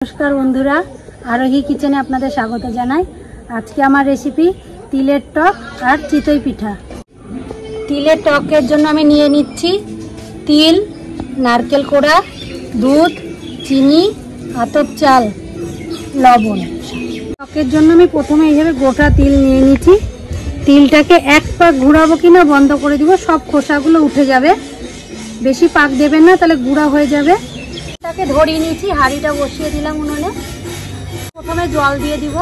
नमस्कार बंधुरा आरोही किचेने आपनादेर स्वागत जानाई। आज के आमार रेसिपि तिलेर टक और चितई पिठा। तिलेर टकेर जोन्नो आमि निये निচ্ছি तिल, नारकेल कोड़ा, दूध, चीनी, आतप चाल, लवण। टकेर जोन्नो आमि प्रथमे এইভাবে गोटा तिल निये निচ্ছি। तिलटाके एक पाक घुराबो किना बंद करे দিব, सब खोसागुलो उठे जाबे। बेशी पाक देবেন না, তাহলে গুঁড়া হয়ে যাবে। তাকে ধরিয়ে নিয়েছি, হাঁড়িটা বসিয়ে দিলাম উনুনে। প্রথমে জল দিয়ে দিব,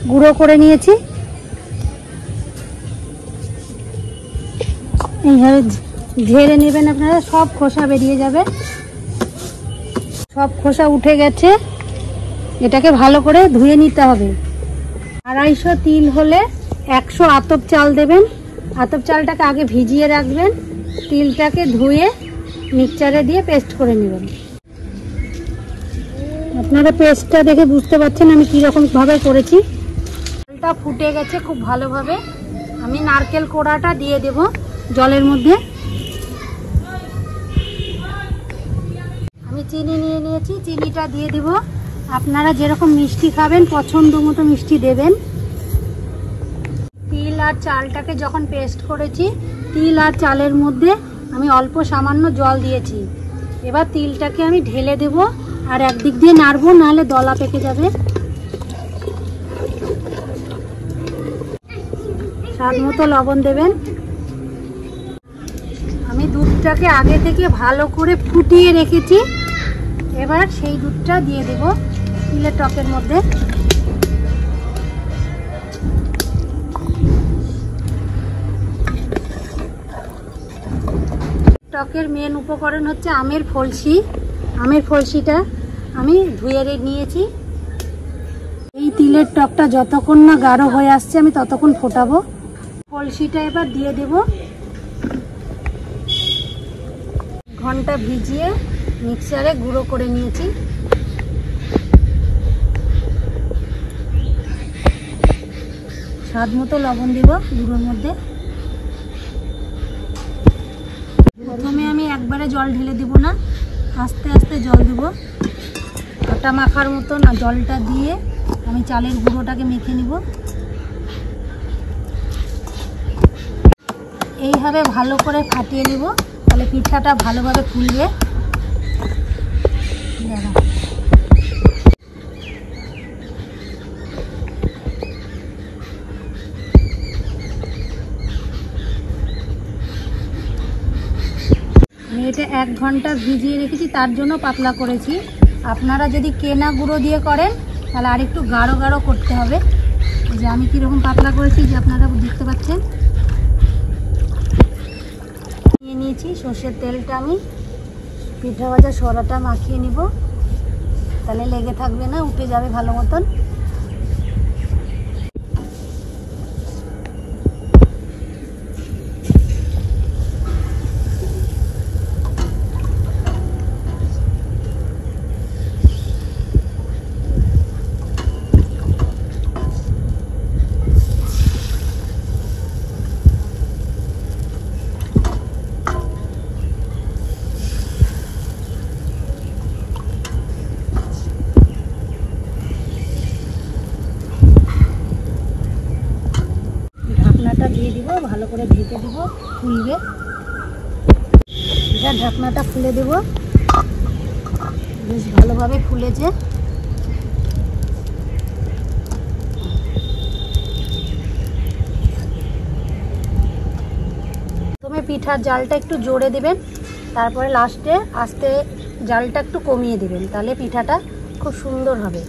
গুঁড়ো করে নিয়েছি। এইভাবে ঝেড়ে নেবেন আপনারা, সব খোসা বেরিয়ে যাবে। সব খোসা উঠে গেছে, এটাকে ভালো করে ধুয়ে নিতে হবে। 250 তিল হলে 100 আতপ চাল দেবেন। আতপ চালটাকে আগে ভিজিয়ে রাখবেন, তিলটাকে ধুয়ে মিক্সচারে দিয়ে পেস্ট করে নেবেন। আপনারা পেস্টটা দেখে বুঝতে পারছেন আমি কি রকম ভাবে করেছি। চালটা ফুটে গেছে খুব ভালোভাবে। আমি নারকেল কোড়াটা দিয়ে দেব জলের মধ্যে। আমি চিনি নিয়ে নিয়েছি, চিনিটা দিয়ে দেব। আপনারা যেরকম মিষ্টি খাবেন পছন্দ মতো মিষ্টি দেবেন। তিল আর চালটাকে যখন পেস্ট করেছি, তিল আর চালের মধ্যে আমি অল্প সামান্য জল দিয়েছি। এবার তিলটাকে আমি ঢেলে দেব আর একদিক দিয়ে নাড়বো, নাহলে দলা পেকে যাবে। স্বাদ মতো লবণ দেবেন। আমি দুধটাকে আগে থেকে ভালো করে ফুটিয়ে রেখেছি, এবার সেই দুধটা দিয়ে দেব তিলের টকের মধ্যে। টকের মেন উপকরণ হচ্ছে আমের ফলসি। আমের ফলসিটা আমি ধুয়ে নিয়েছি। এই তিলের টকটা যতক্ষণ না গাঢ় হয়ে আসছে আমি ততক্ষণ ফোটাবো। ফলসিটা এবার দিয়ে দেব। ঘন্টা ভিজিয়ে মিক্সারে গুঁড়ো করে নিয়েছি। স্বাদ মতো লবণ দেব গুঁড়োর মধ্যে। প্রথমে আমি একবারে জল ঢেলে দেব না, আস্তে আস্তে জল দেব। আটা মাখার মতো না, জলটা দিয়ে আমি চালের গুঁড়োটাকে মেখে নিব। এইভাবে ভালো করে ফাটিয়ে নিব, তাহলে পিঠাটা ভালোভাবে ফুলবে। আমি এটা 1 ঘন্টা ভিজিয়ে রেখেছি, তার জন্য পাতলা করেছি। আপনারা যদি কেনা গুঁড়ো দিয়ে করেন তাহলে আর একটু গাঢ় গাঢ় করতে হবে। এই যে আমি কীরকম পাতলা করেছি, যে আপনারা দেখতে পাচ্ছেন। নিয়ে নিয়েছি সর্ষের তেলটা, আমি পিঠা ভাজা সরাটা মাখিয়ে নিব, তাহলে লেগে থাকবে না, উঠে যাবে ভালো মতন। ঢাকনাটা দিয়ে দিব, ভালো করে ঢেকে দিব, ফুলবে। এটা ঢাকনাটা খুলে দেব, বেশ ভালোভাবে ফুলেছে। প্রথমে পিঠার জালটা একটু জোরে দেবেন, তারপরে লাস্টে আস্তে জালটা একটু কমিয়ে দেবেন, তাহলে পিঠাটা খুব সুন্দর হবে।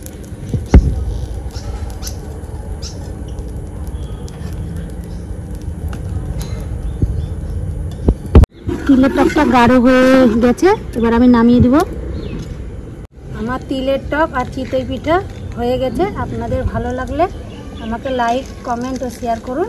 তিলের টকটা গাঢ় হয়ে গেছে, এবার আমি নামিয়ে দিব। আমার তিলের টক আর চিতই পিঠা হয়ে গেছে। আপনাদের ভালো লাগলে আমাকে লাইক, কমেন্ট ও শেয়ার করুন।